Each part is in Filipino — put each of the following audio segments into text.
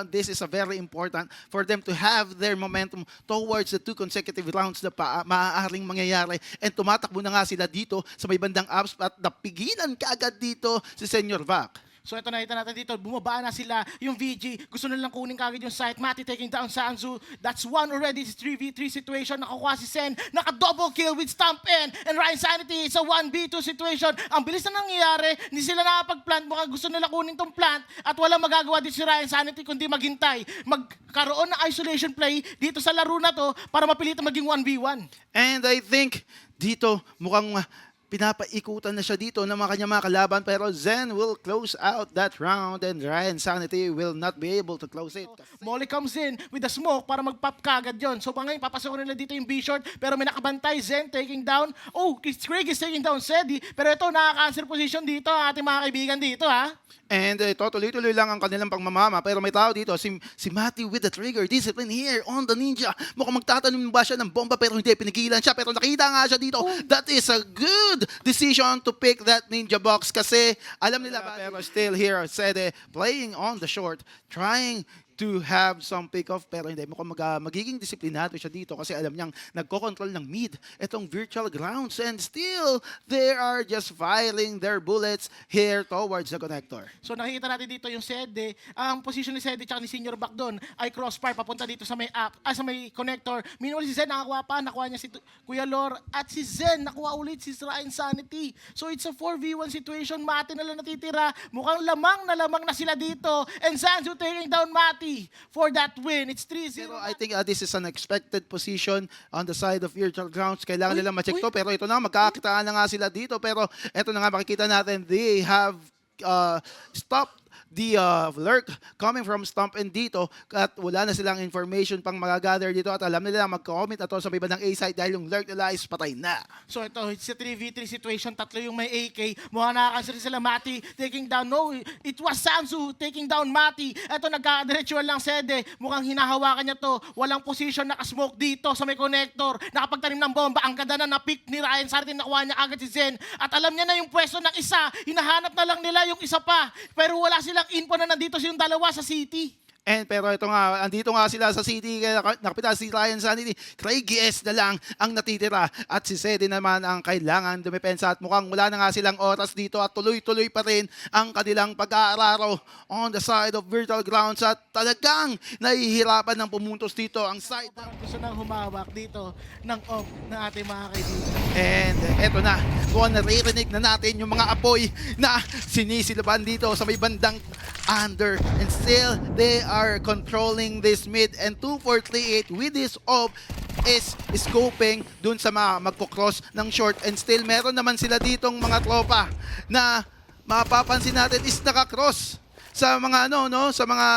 situation, this is a very important for them to have their momentum towards the 2 consecutive rounds na maaaring mangyayari. And tumatakbo na nga sila dito sa may bandang ups at napigilan kaagad dito si Senyor Vac. So ito nakita natin dito, bumaba na sila yung VG. Gusto na lang kunin kagad yung site. Mati taking down Sanzu. That's one already. It's 3v3 situation. Nakakuha si Sen. Naka-double kill with Stomp in. And Ryan Sanity, it's a 1v2 situation. Ang bilis na nangyayari. Hindi sila nakapag-plant. Mukhang gusto nila kunin tong plant. At walang magagawa din si Ryan Sanity kundi maghintay. Magkaroon ng isolation play dito sa laro na to para mapilitan maging 1v1. And I think dito mukhang pinapaikutan na siya dito ng mga kanyang mga kalaban, pero Zen will close out that round and Ryan Sanity will not be able to close it. Molly comes in with the smoke para mag-pop kagad yun. So ngayon, papasokin nila dito yung B-short, pero may nakabantay. Zen taking down. Oh, Craig is taking down Sedi. Pero ito, nakaka-answer position dito, ating mga kaibigan dito, ha? And ito, tuloy-tuloy lang ang kanilang pangmamama. Pero may tao dito, si Matty with the trigger discipline here on the Ninja. Mukhang magtatanim ba siya ng bomba pero hindi pinigilan siya. Pero nakita nga siya dito. That is a good decision to pick that Ninja box kasi alam nila ba. Pero still here, Sede playing on the short, trying to have some pick-off, pero hindi. Mukhang magiging disiplinado siya dito kasi alam niyang nagko-control ng mid itong virtual grounds and still they are just firing their bullets here towards the connector. So nakikita natin dito yung Sede. Ang position ni Sede tsaka ni Senior Back doon ay crossfire papunta dito sa may sa may connector. Meanwhile si Zen nakakuha pa, nakuha niya si Kuya Lor at si Zen nakuha ulit si Ryan Sanity. So it's a 4v1 situation. Mati na lang natitira. Mukhang lamang na sila dito. And Sanzu taking down Mati for that win. It's 3-0. Pero I think this is an expected position on the side of virtual grounds. Kailangan nila ma-check to. Pero ito na, magkakakitaan na nga sila dito. Pero ito na nga, makikita natin, they have stopped the lurk coming from Stomp in dito at wala na silang information pang magagather dito at alam nila mag-comment ato sa iba ng A-site dahil yung lurk nila is patay na. So ito, it's a 3v3 situation. Tatlo yung may AK. Mukhang nakakanswer sila. Mati taking down. No, it was Sanzu taking down Mati. Ito, nagkadiretsual lang Sede. Mukhang hinahawakan niya to. Walang position, nakasmoke dito sa may connector. Nakapagtanim ng bomba. Ang ganda na pick ni Ryan Sartin. Nakuha niya agad si Zen. At alam niya na yung pwesto ng isa. Hinahanap na lang nila yung isa pa. Pero wala silang info na nandito yung dalawa sa city. And pero ito nga, andito nga sila sa city, kaya nakapita si Ryan Sanity. Craig S na lang ang natitira at si Sede naman ang kailangan dumepensa at mukhang wala na nga silang oras dito at tuloy-tuloy pa rin ang kanilang pag-aararo on the side of virtual grounds at talagang nahihirapan ng pumuntos dito ang side. Gusto nang humawak dito ng off ng ating mga kaibigan. And eto na, kung naririnig na natin yung mga apoy na sinisilaban dito sa may bandang under and still they are controlling this mid and 2438 with this off is scoping dun sa mga magkocross ng short and still meron naman sila ditong mga tropa na mapapansin natin is nakakross sa mga sa mga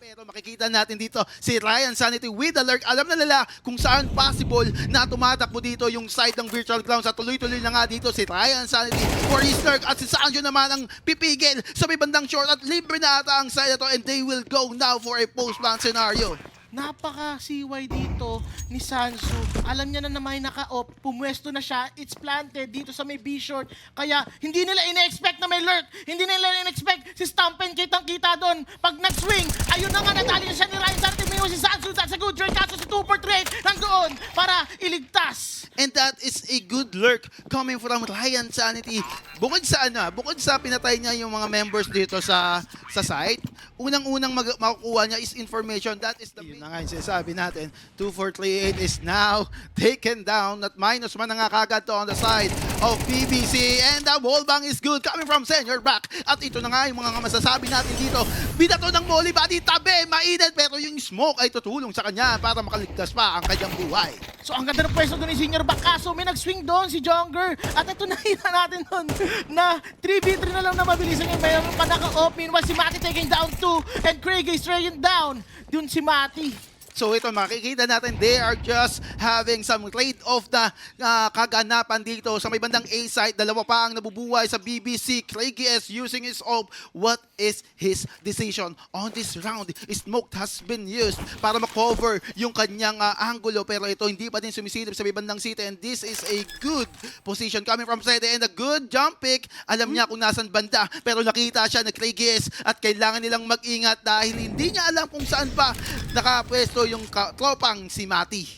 pero makikita natin dito si Ryan Sanity with the lurk. Alam na nila kung saan possible na tumatakbo dito yung side ng virtual grounds at tuloy-tuloy na nga dito si Ryan Sanity for his lurk at si Sanjo naman ang pipigil sa may bandang short at libre na ata ang side ito and they will go now for a post-plant scenario. Napaka-CY dito ni Sansu. Alam niya na may naka-off. Pumwesto na siya. It's planted dito sa may B-short. Kaya hindi nila ina-expect na may lurk. Hindi nila ina-expect si Stampen kitang-kita doon. Pag nag-swing, ayun na nga natali na siya ni Ryan Santi. May si Sansu. That's a good turn. Kaso si 2-4-3 nandoon para iligtas. And that is a good lurk coming from Ryan Sanity. Bukod sa pinatay niya yung mga members dito sa site, unang-unang makukuha niya is information. That is the main. Yun na nga yung sinasabi natin. 2438 is now taken down at minus man na nga kagad to on the side of BBC. And the wallbang is good coming from Senior Back. At ito na nga yung mga masasabi natin dito. Bida to ng Molly Body, tabi, mainit. Pero yung smoke ay tutulong sa kanya para makaligtas pa ang kanyang buhay. So ang ganda ng pwesto doon ni Senior Back. Kaso may nag-swing doon si Jonger. At ito nakita natin doon na 3v3 na lang na mabilisan yung mayroon pa naka-off. Meanwhile si Mati taking down 2 and Craig is straying down. Doon si Mati. So ito makikita natin they are just having some trade-off na kaganapan dito sa may bandang A side. Dalawa pa ang nabubuhay sa BBC. Craigie S using his off. What is his decision on this round. Smoke has been used para makover yung kanyang angulo, pero ito hindi pa din sumisilip sa may bandang city, and this is a good position coming from Zed, and a good jump pick. Alam niya kung nasan banda, pero nakita siya na Krigis at kailangan nilang mag-ingat dahil hindi niya alam kung saan pa nakapwesto yung tropang si Mati.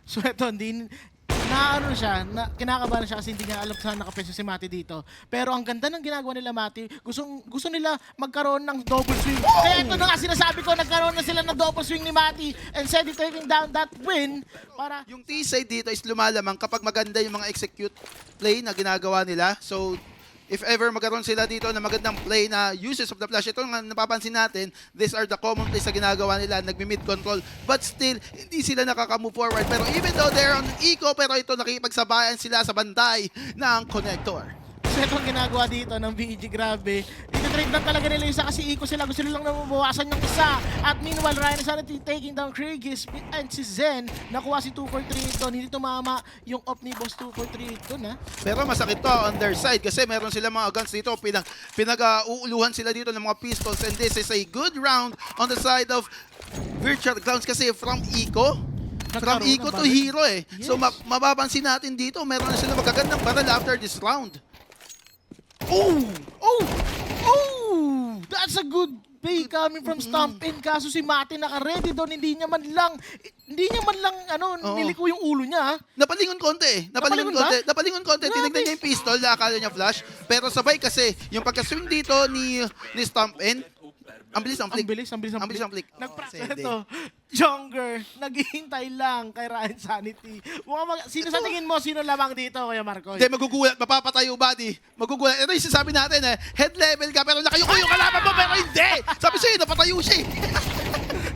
So ito, kinakabahan siya kasi hindi niya alam saan nakapeso si Mati dito. Pero ang ganda ng ginagawa nila Mati, gusto nila magkaroon ng double swing. Kaya ito na nga sinasabi ko, nagkaroon na sila ng double swing ni Mati, and Zed taking down that win para... Yung T-side dito is lumalamang kapag maganda yung mga execute play na ginagawa nila. So, if ever magkaroon sila dito na magandang play na uses of the flash, ito nga napapansin natin, these are the common plays na ginagawa nila, nagmi-mid control, but still, hindi sila nakaka-move forward. Pero even though they're on eco, pero ito nakipagsabayan sila sa bantay ng connector. So ito ang ginagawa dito ng VG, grabe. Ititrade lang talaga nila isa kasi eco sila. Gusto nilang mabawasan yung isa. At meanwhile, Ryan Sanity taking down Krigis and si Zen. Nakuha si 243 doon. Hindi tumama yung off ni Boss 243 doon, ha? Pero masakit to on their side kasi meron sila mga guns dito, pinag-uuluhan sila dito ng mga pistols, and this is a good round on the side of Virtual Grounds kasi from eco to hero eh. Yes. So mapapansin natin dito, meron na sila magagandang barrel after this round. Oh! Oh! Oh! That's a good play coming from Stompin. Kaso si Mati naka-ready doon. Hindi niya man lang niliko yung ulo niya. Napalingon konti eh. Napalingon konti. Tinignan niya yung pistol na akala niya flash. Pero sabay kasi, yung pagka-swing dito ni Stompin, ang bilis ang flick. Ang bilis ang flick. Sede. Ito, Jonger, naghihintay lang kay Ryan Sanity. Sino sa tingin mo, sino lamang dito, Kuya Marco? Hindi, magugulat. Mapapatayo, buddy. Magugulat. Ito yung sinasabi natin eh. Head level ka, pero nakayuko yung kalaban mo, pero hindi! Sabi sa'yo, napatayo siya eh.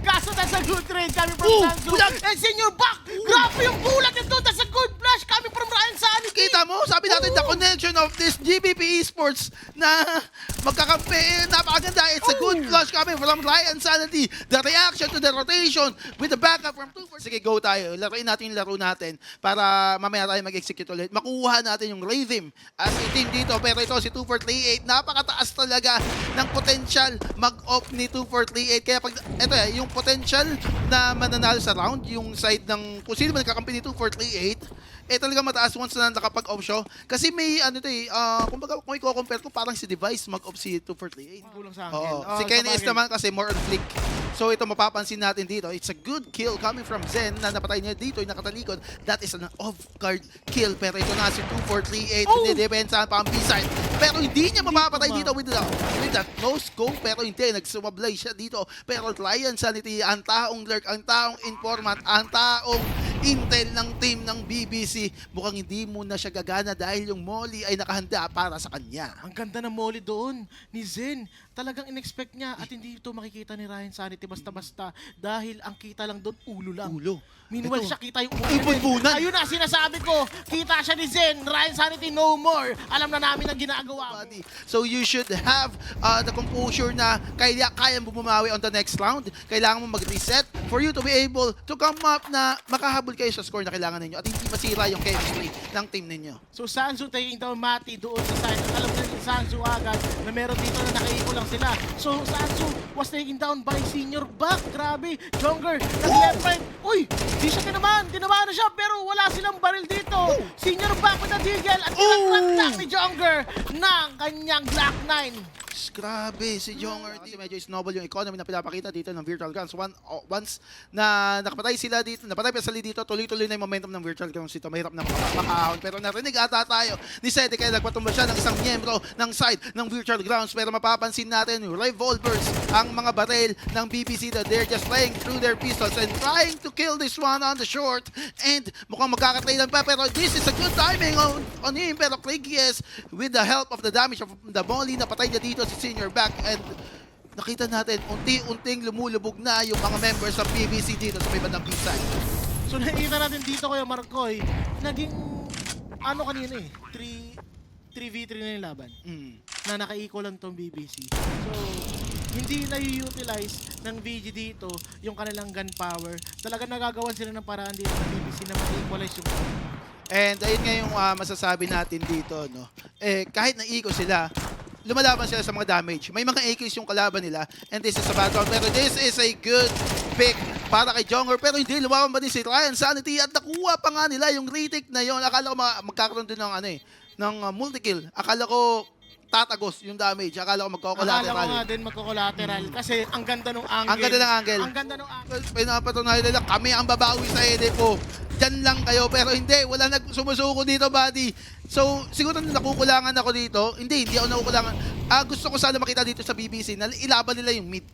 Kaso that's a good trade coming from Sansu. bulag! And senior back! Grabe yung bulat nito! That's a good flash coming from Ryan Sanity! Kita mo, sabi natin the connection of this GBP Esports na magkakampi, napakaganda. It's a good flush coming from Ryan Sanity. The reaction to the rotation with the backup from 2-4. Sige, go tayo. Laruin natin yung laro natin para mamaya tayo mag-execute ulit. Makuha natin yung rhythm as a team dito. Pero ito si 2438, napakataas talaga ng potential mag-off ni 2438. Kaya pag, ito yung potential na mananalo sa round, yung side ng kung sino man nagkakampi ni 2438, talaga mataas once na nakapag-off siya. Kasi may kumbaga kung i-compare ko, parang si Device mag-off si 2438. Kulang sa akin. Oo. Oh, Si Kenny is sabagay. naman kasi more on flick. So ito mapapansin natin dito. It's a good kill coming from Zen na napatay niya dito yung nakatalikod. That is an off-guard kill. Pero ito na si 2438. Nidepensahan pa ang B-side. Pero hindi niya mapapatay dito with that no scope. Pero hindi. Nagsumablay siya dito. Pero Ryan Sanity, ang taong lurk, ang taong informant, ang taong intel ng team ng BBC, mukhang hindi muna siya gagana dahil yung Molly ay nakahanda para sa kanya. Ang ganda ng molly doon ni Zen. Talagang in-expect niya at hindi ito makikita ni Ryan Sanity basta-basta dahil ang kita lang doon ulo lang. Ulo. Meanwhile, Ito. siya kita yung ulo. Ibunbunan. Ayun na, sinasabi ko. Kita siya ni Zen. Ryan Sanity, no more. Alam na namin ang ginagawa mo. So you should have the composure na kaya mo bumawi on the next round. Kailangan mo mag-reset for you to be able to come up na makahabol kayo sa score na kailangan ninyo at hindi masira yung chemistry ng team ninyo. So Sansu taking down Mati doon sa side. Alam na ni Sansu agad na meron dito na nakaiko lang sila. So Sansu was taken down by Senior Back. Grabe. Jonger, nag-left right. Uy, di siya tinamaan na siya pero wala silang baril dito. Senior Back with a deagle at lang ni Jonger ng kanyang Black 9. Grabe si Jonger. Medyo snowball yung economy na pinapakita dito ng Virtual Guns. Once na nakapatay sila dito, napatay pa sila dito, tuloy-tuloy na yung momentum ng Virtual Guns dito. Mahirap na makahahon. Pero narinig ata tayo ni Sede kaya nagpatumba siya ng isang miyembro ng side ng Virtual Grounds. Pero mapapansin natin yung revolvers, ang mga baril ng BBC that they're just playing through their pistols and trying to kill this one on the short. And mukhang magkakatrailan pa pero this is a good timing on him. Pero Kligies with the help of the damage of the Molly, napatay niya dito si Senior Back and nakita natin unti-unting lumulubog na yung mga members ng BBC dito sa may bandang B-side. So nakikita natin dito Kuya Marcoy, naging kanina 3v3 na yung laban. Na naka-equal lang tong BBC. So hindi na-utilize ng VG dito yung kanilang gunpowder. Talagang nagagawan sila ng paraan dito ng BBC na ma-equalize yung And ayun nga yung masasabi natin dito, no? Kahit na-eco sila, lumalaban sila sa mga damage. May mga AKs yung kalaban nila and this is a bad round. Pero this is a good pick para kay Jongor. Pero hindi, lumaban ba din si Ryan Sanity at nakuha pa nga nila yung retake na yon. Akala ko magkakaroon din ng ng multi-kill. Akala ko tatagos yung damage. Akala ko magkakolateral. Akala ko nga din magkakolateral kasi ang ganda ng angle. Ang ganda ng angle. Ang ganda ng angle. Pinapatunayan nila, kami ang babawi sa EDEPO. Diyan lang kayo, pero hindi, wala sumusuko dito, buddy. So, siguro nakukulangan ako dito. Hindi ako nakukulangan. Gusto ko sana makita dito sa BBC na ilaban nila yung mid.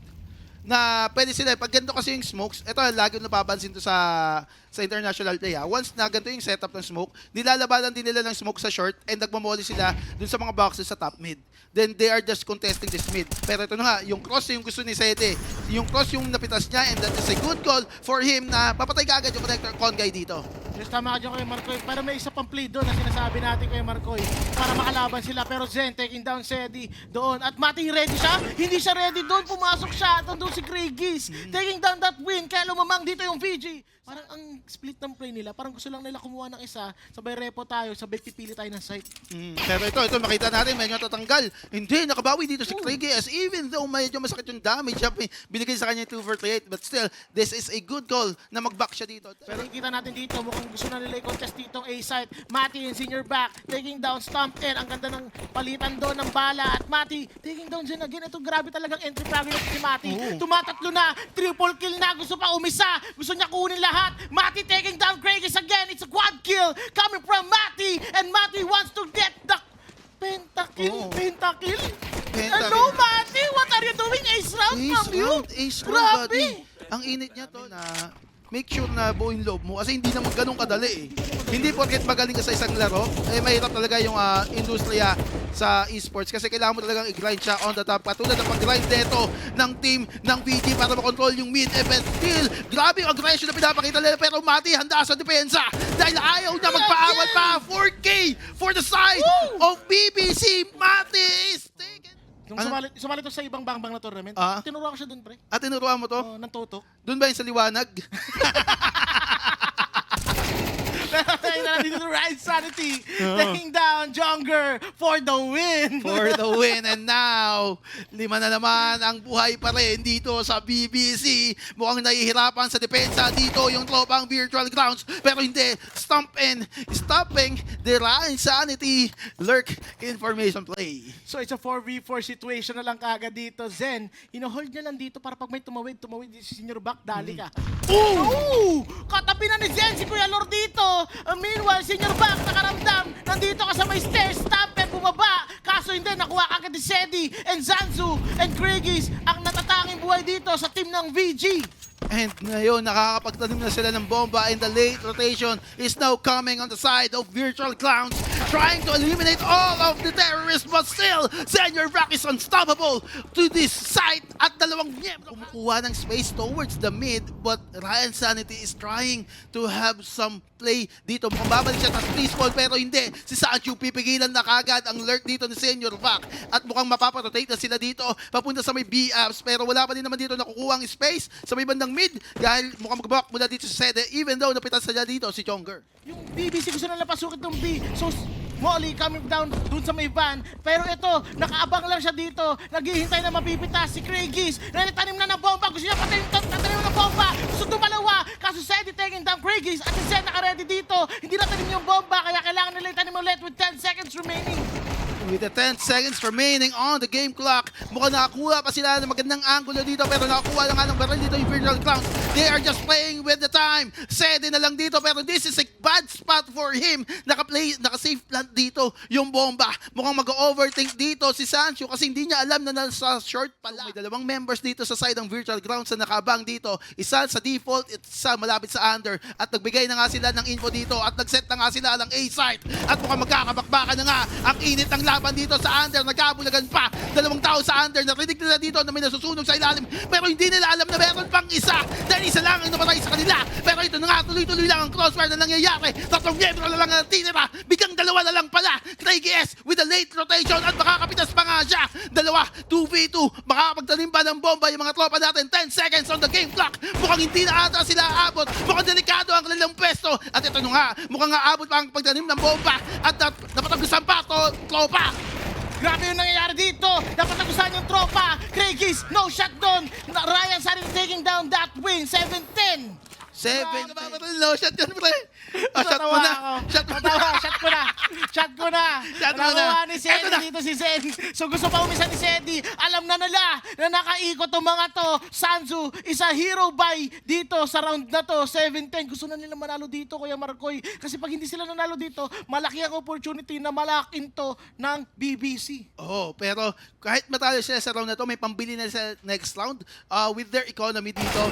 Na pwede sila, pag ganito kasi yung smokes, ito lagi napapansin to sa international play Once na ganito yung setup ng smoke, nilalabanan din nila ng smoke sa short and nagmamoli sila dun sa mga boxes sa top mid. Then they are just contesting this mid. Pero ito na nga, yung cross yung gusto ni Sede. Yung cross yung napitas niya and that is a good call for him na papatay ka agad yung connector con guy dito. Yes, tama ka dyan kay Marcoy. Pero may isa pang play doon na sinasabi natin kay Marcoy para makalaban sila. Pero Zen taking down Sedi doon. At Mati ready siya? Hindi siya ready doon. Pumasok siya. At doon si Craigies. Taking down that win. Kaya lumamang dito yung VG. Parang ang split ng play nila. Parang gusto lang nila kumuha ng isa. Sabay repo tayo. Sabay pipili tayo ng site. Pero ito makita natin, medyo tatanggal. Hindi, nakabawi dito si Craigies. Even though medyo masakit yung damage, binigay sa kanya 248. But still, this is a good call na mag-back siya dito. Pero nakikita natin dito, mukhang gusto na nila i-contest ditong A-site. Mati in senior back, taking down Stomp in. Ang ganda ng palitan doon ng bala. At Mati, taking down Zen again. Ito, grabe talagang entry fragment si Mati. Tumatatlo na, triple kill na. Gusto pa umisa. Gusto niya kunin lahat. Mati taking down Craigies again. It's a quad kill coming from Mati. And Mati wants to get the pentakill. Pentakill? Hello, Mati. What are you doing? Ace round from you? Ace round, Grabe. buddy. Ang init niya to na make sure na buo yung loob mo kasi hindi naman ganun kadali Hindi porket magaling ka sa isang laro, mahirap talaga yung industriya sa esports kasi kailangan mo talagang i-grind siya on the top. Katulad ng pag-grind dito ng team ng VG para makontrol yung mid. But still, grabe yung aggression na pinapakita nila pero Mati handa sa depensa dahil ayaw niya magpaawat pa. 4K for the side of BBC. Mati is taken. Nung sumali to sa ibang bangbang na tournament, tinuruan ko siya dun, pre. At tinuruan mo to? Ng tutok. Doon ba yung sa liwanag? Dito Ryan Sanity taking down Jonger for the win. For the win. And now, 5 na naman ang buhay pa rin dito sa BBC. Mukhang nahihirapan sa depensa dito yung tropang Virtual Grounds. Pero hindi, stopping the Ryan Sanity lurk information play. So it's a 4v4 situation na lang kagad dito. Zen, ino-hold niya lang dito para pag may tumawid si Senior Back, dali ka. Ooh! Katabi na ni Zen si Kuya Lord dito. Meanwhile, Senior Back nakaramdam. Nandito ka sa may stairs, Stampen bumaba. Kaso hindi, nakuha agad ni Sedi and Zanzu and Craigies ang natatanging buhay dito sa team ng VG. And ngayon, nakakapagtanim na sila ng bomba and the late rotation is now coming on the side of Virtual Clowns, trying to eliminate all of the terrorists, but still, Senior Back is unstoppable to this side at dalawang miyembro. Kumukuha ng space towards the mid, but Ryan Sanity is trying to have some play dito. Mukhang babalik siya sa peaceful pero hindi. Si Sanchu pipigilan na kagad ang lurk dito ni Senior Back at mukhang mapaparotate na sila dito papunta sa may B-ups pero wala pa din naman dito nakukuha ang space sa may bandang mid dahil mukhang mag-block mula dito sa Sede even though napitas na dito si Jonger. Yung BBC gusto na napasukit ng B. So, Molly coming down dun sa may van. Pero ito, nakaabang lang siya dito. Naghihintay na mapipitas si Craigies. Nalitanim na ng bomba. Gusto niya patanim ng bomba. Gusto dumalawa. Kaso Sedi taking down Craigies. At si Zen naka-ready dito. Hindi natanim yung bomba. Kaya kailangan nila itanim ulit with 10 seconds remaining. With the 10 seconds remaining on the game clock, mukhang nakakuha pa sila ng magandang angulo dito pero nakakuha na nga ng baril dito yung Virtual Clowns. They are just playing with the time. Sede na lang dito pero this is a bad spot for him. Naka-safe plant dito yung bomba. Mukhang mag-overthink dito si Sancho kasi hindi niya alam na nasa short pala. May dalawang members dito sa side ng Virtual Grounds na nakabang dito. Isa sa default, isa malapit sa under. At nagbigay na nga sila ng info dito at nag-set na nga sila ng A-site. At mukhang magkakabakbakan na nga ang init ng laban dito sa under. Nagkabulagan pa. Dalawang tao sa under. Narinig nila dito na may nasusunog sa ilalim. Pero hindi nila alam na meron pang isa. Dahil isa lang ang namatay sa kanila. Pero ito na nga, tuloy-tuloy lang ang crossfire na nangyayari. Tatlong miyembro na lang ang tinira. Biglang dalawa na lang pala. Craigies with a late rotation at makakapitas pa nga siya. Dalawa, 2v2. Makakapagtanim pa ng bomba yung mga tropa natin. 10 seconds on the game clock. Mukhang hindi na ata sila aabot. Mukhang delikado ang kanilang pwesto. At ito na nga, mukhang aabot pa ang pagtanim ng bomba. At napatagusan pa tropa. Grabe yung nangyayari dito. Dapat nagustuhan yung tropa. Craigies, no shot doon. Ryan Sanity taking down that win. 7-10. 7. No, shot yun, pre. Oh, shot mo Natawa na. ako. Shot mo na. Natawa, shot ko na. Shot ko na. Shot mo na. Nakuha ni Eto Sedi na. dito si Sedi. So gusto pa umisa ni Sedi. Alam na nila na nakaikot tong mga to. Sanzu is a hero buy dito sa round na to. 7-10. Gusto na nila manalo dito, Kuya Marcoy. Kasi pag hindi sila nanalo dito, malaki ang opportunity na malakin to ng BBC. Oh, pero kahit matalo sila sa round na to, may pambili na sa next round. With their economy dito,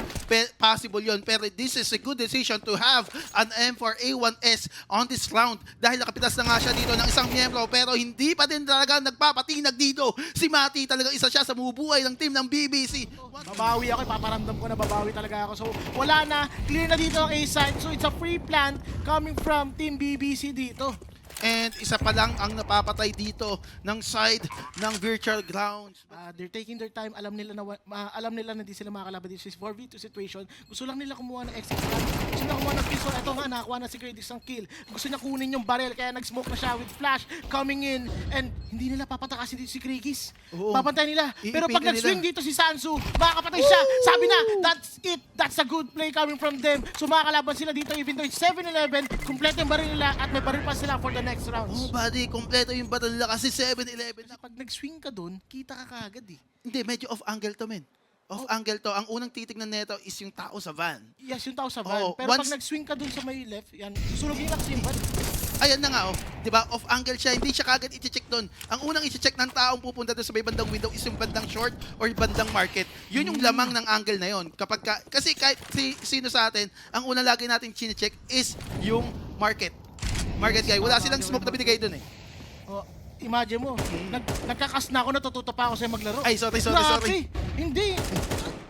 possible yon. Pero this is a good decision to have an M4A1S on this round dahil nakapitas na nga siya dito ng isang miyembro pero hindi pa din talaga nagpapatinag dito. Si Mati talaga isa siya sa bumubuhay ng team ng BBC. Babawi ako, ipaparamdam ko na babawi talaga ako. So wala na, clear na dito ang A-side. So it's a free plant coming from Team BBC dito. And isa pa lang ang napapatay dito ng side ng Virtual Grounds. They're taking their time. Alam nila na hindi sila makakalaban dito sa 4v2 situation. Gusto lang nila kumuha ng exit plan. Gusto nila kumuha ng pistol. Ito nga, nakakuha na si Gradius ng kill. Gusto niya kunin yung barrel kaya nag-smoke na siya with flash coming in. And hindi nila papatakasin dito si Gradius. Oo. Papantay nila. Pero pag Iipitin nag-swing nila. dito si Sansu, makakapatay siya. Sabi na, that's it. That's a good play coming from them. So makakalaban sila dito even though it's 7-11. Kompleto yung barrel nila at may barrel pa sila for the next rounds. Oh, buddy, kompleto yung battle nila kasi 7-11 na. Pag nag-swing ka doon, kita ka kagad eh. Hindi, medyo off-angle to, men. Off-angle to. Ang unang titignan nito is yung tao sa van. Yes, yung tao sa van. Oo, Pero once- pag nag-swing ka dun sa may left, yan, susunogin lang yung van. Ayan na nga, oh. Diba? Off-angle siya. Hindi siya kagad i-check doon. Ang unang i-check ng taong pupunta doon sa may bandang window is yung bandang short or bandang market. Yun yung lamang ng angle na yun. Kasi kahit sino sa atin, ang unang lagi natin chine-check is yung market. Market guy. Wala silang smoke na binigay doon eh. Oh, imagine mo, nagkakas na ako, natututo pa ako sa'yo maglaro. Ay, sorry. Grabe, hindi.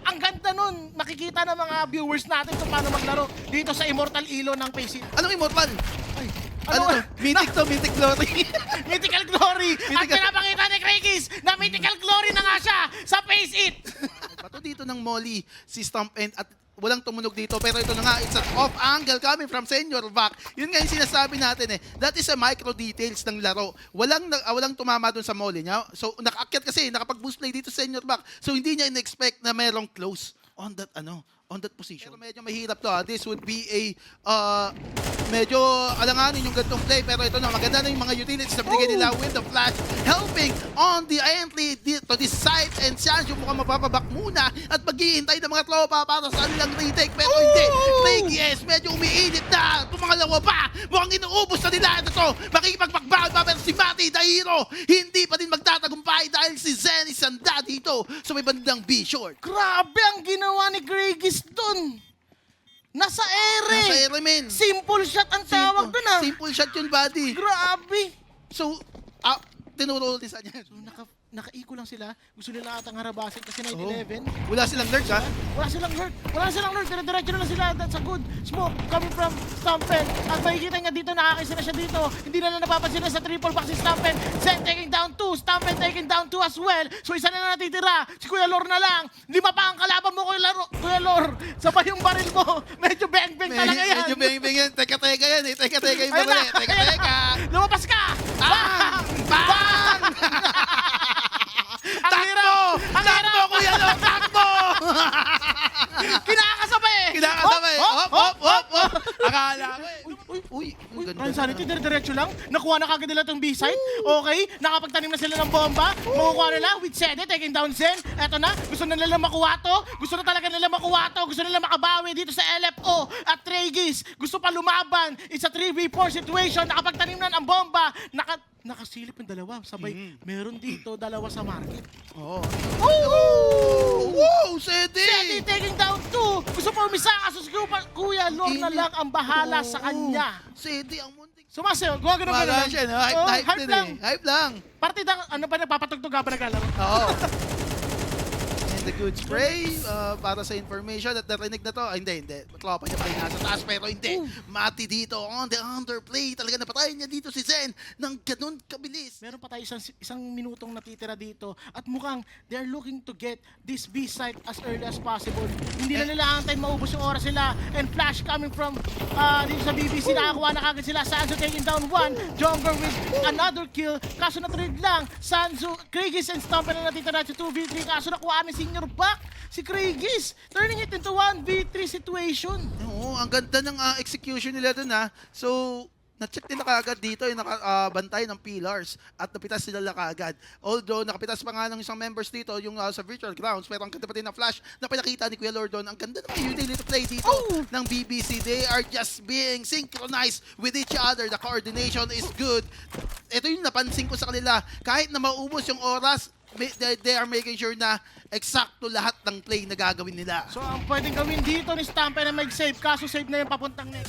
Ang ganda nun, makikita ng mga viewers natin kung paano maglaro dito sa Immortal Elo ng PC. Anong immortal? Ay, Ano to? Mythic to, Mythic Glory. Mythical Glory! At Mythical- pinapakita ni Craigies na Mythical Glory na nga siya sa Face It! Pato dito ng Molly, si Stomp End at walang tumunog dito. Pero ito na nga, it's an off angle coming from Senior Vac. Yun nga yung sinasabi natin eh. That is a micro details ng laro. Walang tumama dun sa Molly niya. So nakaakyat kasi, nakapag-boost play dito Senior Vac. So hindi niya in-expect na merong close on that position. Pero medyo mahirap to. This would be a medyo alanganin yung gantong play. Pero ito na, maganda na yung mga utilities na binigay nila with the flash. Helping on the entry to this side. And Sanjo mukhang mapapabak muna at maghihintay ng mga tropa para sa kanilang retake. Pero hindi. Take yes, medyo umiinit na. Pumangalawa pa. Mukhang inuubos na nila. Ito to, makikipagpagbaon pa. Pero si Mati, the hero, hindi pa din magtatagumpay dahil si Zen is handa dito sa may bandang B-short. Grabe ang ginawa ni Craigies dun! Nasa ere! Nasa ere, men. Simple shot ang tawag dun ah! Simple shot yun, buddy. Grabe! So, tinuro ulit sa niya. So, naka-eco lang sila. Gusto nila atang harabasin kasi 9-11. Wala silang lurk, ha? Wala silang hurt. Wala silang hurt. Dire-diretso na lang sila. That's a good smoke coming from Stampen. At makikita nga dito, nakakisa na siya dito. Hindi na lang napapansin na sa triple back si Stampen. Zen taking down 2. Stampen taking down 2 as well. So isa na lang natitira. Si Kuya Lor na lang. 5 pa ang kalaban mo, Kuya Lor. Sabay yung baril mo. Medyo bang-bang talaga yan. Medyo bing-bing yan. Teka-teka yan, eh. Teka-teka yung Ayun baril, na. eh. Teka-teka. Lumabas ka! Bang! Bang! Ang hirap! Ang Takbo, hirap! Kuya Lor! Takbo! Kinakasabay! Kinakasabay. Hop! Akala ko eh. Uy, Ryan Sanity, dire-diretso lang. Nakuha na kagad nila itong B-side. Okay, nakapagtanim na sila ng bomba. Makukuha nila with Sede, taking down Zen. Eto na, gusto na nila makuha to. Gusto na talaga nila makuha to. Gusto nila makabawi dito sa LFO. At Craigies, gusto pa lumaban. It's a 3v4 situation. Nakapagtanim na ng bomba. Nakasilip yung dalawa. Sabay, meron dito, dalawa sa market. Oo. Wow, Sede Sedi! taking down 2. Gusto pa umisa. Kaso si Kuya Lord na lang ang bahala sa kanya. Sedi, ang muntik. Sumasayo, gawa ganun Wala siya, no? Hype din lang. eh. Hype lang. Partida, ano pa na, papatugtog ka ba naglalaro? Oo. And the good spray para sa information at narinig na to. Hindi. Tropa niya pa rin nasa taas pero hindi. Mati dito on the underplay. Talaga napatayin niya dito si Zen ng ganun kabilis. Meron pa tayo isang minutong natitira dito at mukhang they're looking to get this B site as early as possible. Hindi na nila antayin maubos yung oras nila. And flash coming from dito sa BBC. Nakakuha na kagad sila. Sanzo taking down one. Jonger with another kill. Kaso na-trade lang. Sanzo, Krigis and Stomper na natitira sa 2v3. Kaso nakuha ni Senior back. Si Krigis turning it into 1v3 situation. Oo, ang ganda ng execution nila dun So, na-check nila kaagad dito yung nakabantay ng pillars at napitas nila kaagad. Although nakapitas pa nga ng isang members dito yung sa virtual grounds pero ang ganda pa din ng flash na pinakita ni Kuya Lordon. Ang ganda ng utility play dito ng BBC. They are just being synchronized with each other. The coordination is good. Ito yung napansin ko sa kanila. Kahit na maubos yung oras, they are making sure na eksakto lahat ng play na gagawin nila. So ang pwedeng gawin dito ni Stamper na mag-save. Kaso save na yung papuntang net.